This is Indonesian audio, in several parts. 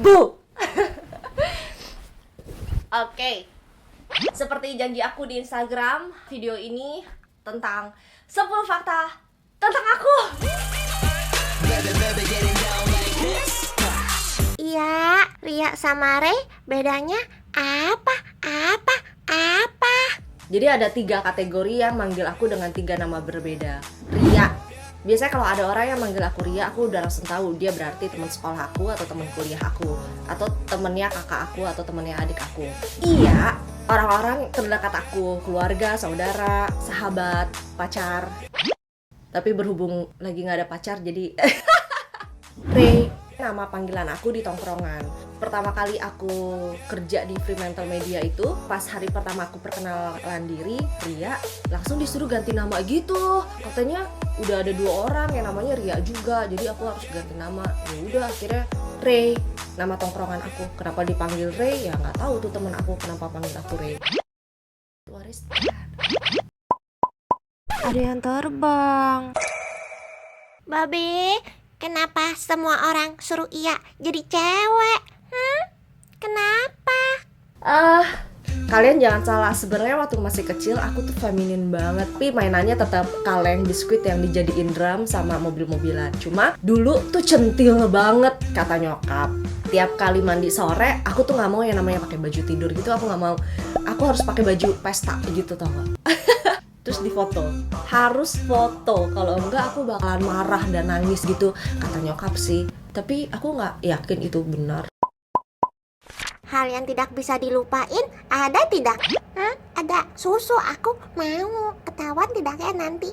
Bu. Oke. Seperti janji aku di Instagram, video ini tentang 10 fakta tentang aku. Iya, Ria sama Rey bedanya apa? Jadi ada 3 kategori yang manggil aku dengan 3 nama berbeda. Ria. Biasanya kalau ada orang yang manggil aku Ria, aku udah langsung tahu dia berarti teman sekolah aku atau teman kuliah aku, atau temennya kakak aku atau temennya adik aku. Iya, orang-orang terdekat aku, keluarga, saudara, sahabat, pacar. Tapi berhubung lagi nggak ada pacar, jadi Rey, nama panggilan aku di tongkrongan. Pertama kali aku kerja di Fremantle Media itu, pas hari pertama aku perkenalan diri, Ria, langsung disuruh ganti nama gitu. Katanya udah ada 2 orang yang namanya Ria juga, jadi aku harus ganti nama. Ya udah, akhirnya Rey, nama tongkrongan aku. Kenapa dipanggil Rey? Ya nggak tahu tuh teman aku kenapa panggil aku Rey. Waris. Ada yang terbang. Babe, kenapa semua orang suruh Iya jadi cewek? Kenapa? Kalian jangan salah, sebenarnya waktu masih kecil aku tuh feminin banget, tapi mainannya tetap kaleng biskuit yang dijadiin drum sama mobil-mobilan. Cuma dulu tuh centil banget kata nyokap. Tiap kali mandi sore, aku tuh nggak mau yang namanya pakai baju tidur gitu, aku nggak mau. Aku harus pakai baju pesta gitu, tau gak? Terus difoto, harus foto, kalau enggak aku bakalan marah dan nangis gitu kata nyokap sih. Tapi aku nggak yakin itu benar. Hal yang tidak bisa dilupain ada tidak? Ada susu, aku mau ketahuan tidak ya nanti?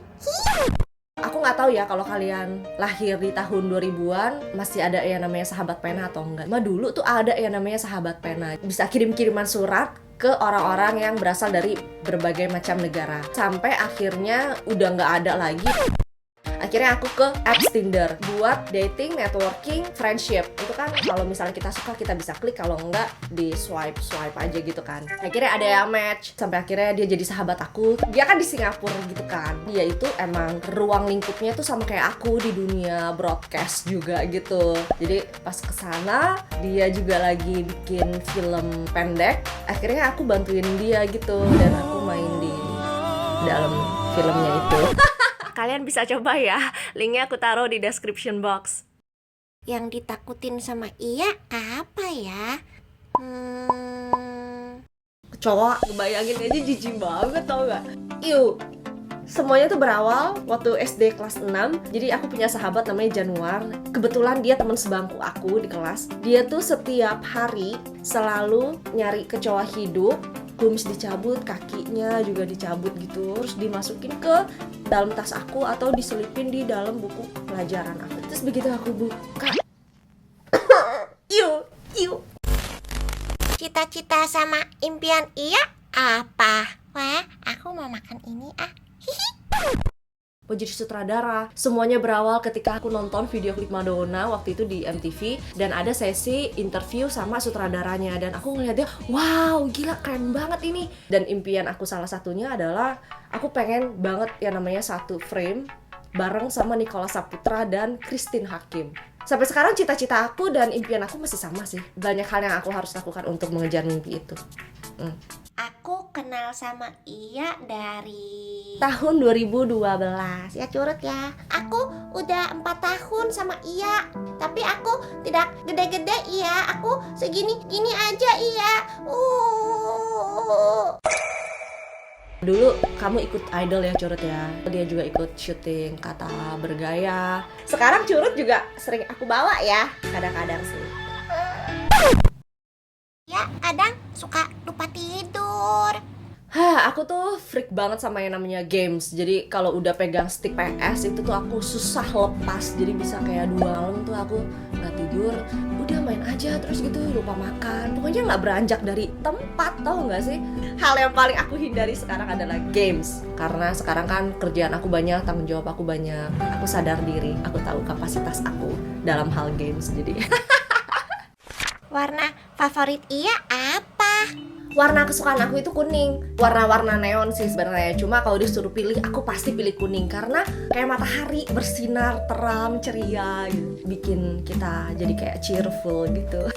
Aku nggak tahu ya kalau kalian lahir di tahun 2000-an masih ada yang namanya sahabat pena atau enggak. Cuma dulu tuh ada yang namanya sahabat pena. Bisa kirim-kiriman surat ke orang-orang yang berasal dari berbagai macam negara. Sampai akhirnya udah nggak ada lagi. Akhirnya aku ke apps Tinder buat dating, networking, friendship. Itu kan kalau misalnya kita suka kita bisa klik, kalau enggak di swipe aja gitu kan. Akhirnya ada yang match, sampai akhirnya dia jadi sahabat aku. Dia kan di Singapura gitu kan. Dia itu emang ruang lingkupnya tuh sama kayak aku di dunia broadcast juga gitu. Jadi pas kesana dia juga lagi bikin film pendek. Akhirnya aku bantuin dia gitu dan aku main di dalam filmnya itu. Kalian bisa coba ya, linknya aku taruh di description box. Yang ditakutin sama Iya apa ya? Cowok, ngebayangin aja jijik banget tau gak? Iu, semuanya tuh berawal waktu SD kelas 6. Jadi aku punya sahabat namanya Januar. Kebetulan dia teman sebangku aku di kelas. Dia tuh setiap hari selalu nyari kecoa hidup, kumis dicabut, kakinya juga dicabut gitu, terus dimasukin ke dalam tas aku atau diselipin di dalam buku pelajaran aku. Terus begitu aku buka, iu. Cita-cita sama impian Iya apa? Wah, aku mau makan ini Mau jadi sutradara. Semuanya berawal ketika aku nonton video klip Madonna waktu itu di MTV, dan ada sesi interview sama sutradaranya, dan aku ngeliatnya, wow, gila keren banget ini. Dan impian aku salah satunya adalah aku pengen banget yang namanya satu frame bareng sama Nicholas Saputra dan Christine Hakim. Sampai sekarang cita-cita aku dan impian aku masih sama sih. Banyak hal yang aku harus lakukan untuk mengejar mimpi itu. Aku kenal sama Iya dari Tahun 2012. ya curut ya. Aku udah 4 tahun sama Iya, tapi aku tidak gede-gede Iya. Aku segini-gini aja Iya. Dulu kamu ikut idol ya Curut ya. Dia juga ikut syuting Kata Bergaya. Sekarang Curut juga sering aku bawa ya, kadang-kadang sih. Ya, kadang suka lupa tidur. Aku tuh freak banget sama yang namanya games. Jadi kalau udah pegang stick PS itu tuh aku susah lepas. Jadi bisa kayak 2 malam tuh aku nggak tidur, udah main aja terus gitu, lupa makan. Pokoknya nggak beranjak dari tempat, tau nggak sih? Hal yang paling aku hindari sekarang adalah games. Karena sekarang kan kerjaan aku banyak, tanggung jawab aku banyak. Aku sadar diri, aku tahu kapasitas aku dalam hal games. Jadi Warna favorit Iya apa? Warna kesukaan aku itu kuning. Warna-warna neon sih sebenarnya. Cuma kalau disuruh pilih, aku pasti pilih kuning karena kayak matahari bersinar terang, ceria gitu. Bikin kita jadi kayak cheerful gitu.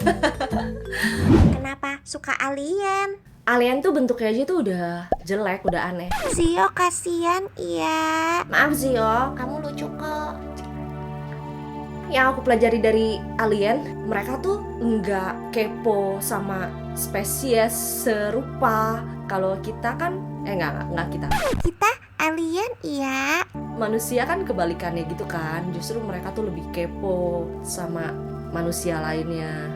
Kenapa suka alien? Alien tuh bentuknya aja tuh udah jelek, udah aneh. Zio kasihan iya. Maaf Zio, Kamu lucu kok. yang aku pelajari dari alien, mereka tuh nggak kepo sama spesies serupa. Kalau kita kan, nggak kita. Kita alien iya. Manusia kan kebalikannya gitu kan. Justru mereka tuh lebih kepo sama manusia lainnya.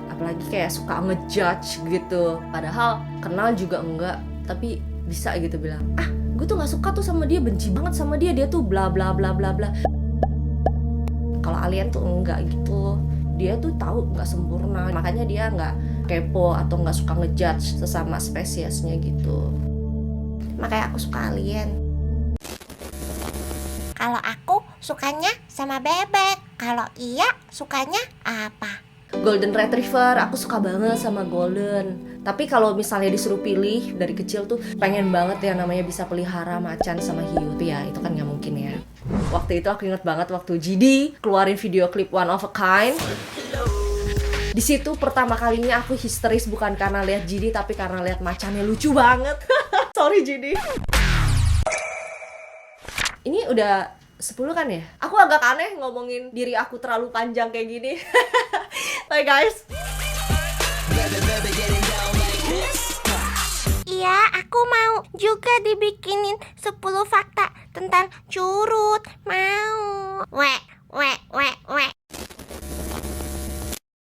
Apalagi kayak suka ngejudge gitu. Padahal kenal juga enggak, tapi bisa gitu bilang, ah gue tuh nggak suka tuh sama dia, benci banget sama dia, dia tuh bla bla bla bla bla. Kalau alien tuh enggak gitu, dia tuh tahu nggak sempurna, makanya dia nggak kepo atau nggak suka ngejudge sesama spesiesnya gitu. Makanya aku suka alien. Kalau aku sukanya sama bebek. Kalau iya sukanya apa? Golden Retriever, aku suka banget sama Golden. Tapi kalau misalnya disuruh pilih dari kecil tuh pengen banget yang namanya bisa pelihara macan sama hiu. Tapi ya itu kan nggak mungkin ya. Waktu itu aku inget banget waktu GD keluarin video klip One of a Kind. Di situ pertama kalinya aku histeris bukan karena lihat GD tapi karena lihat macannya lucu banget. Sorry GD. Ini udah 10 kan ya? Aku agak aneh ngomongin diri aku terlalu panjang kayak gini. Bye guys. Iya, aku mau juga dibikinin 10 fakta tentang curut. Mau. Wek, wek, wek, wek.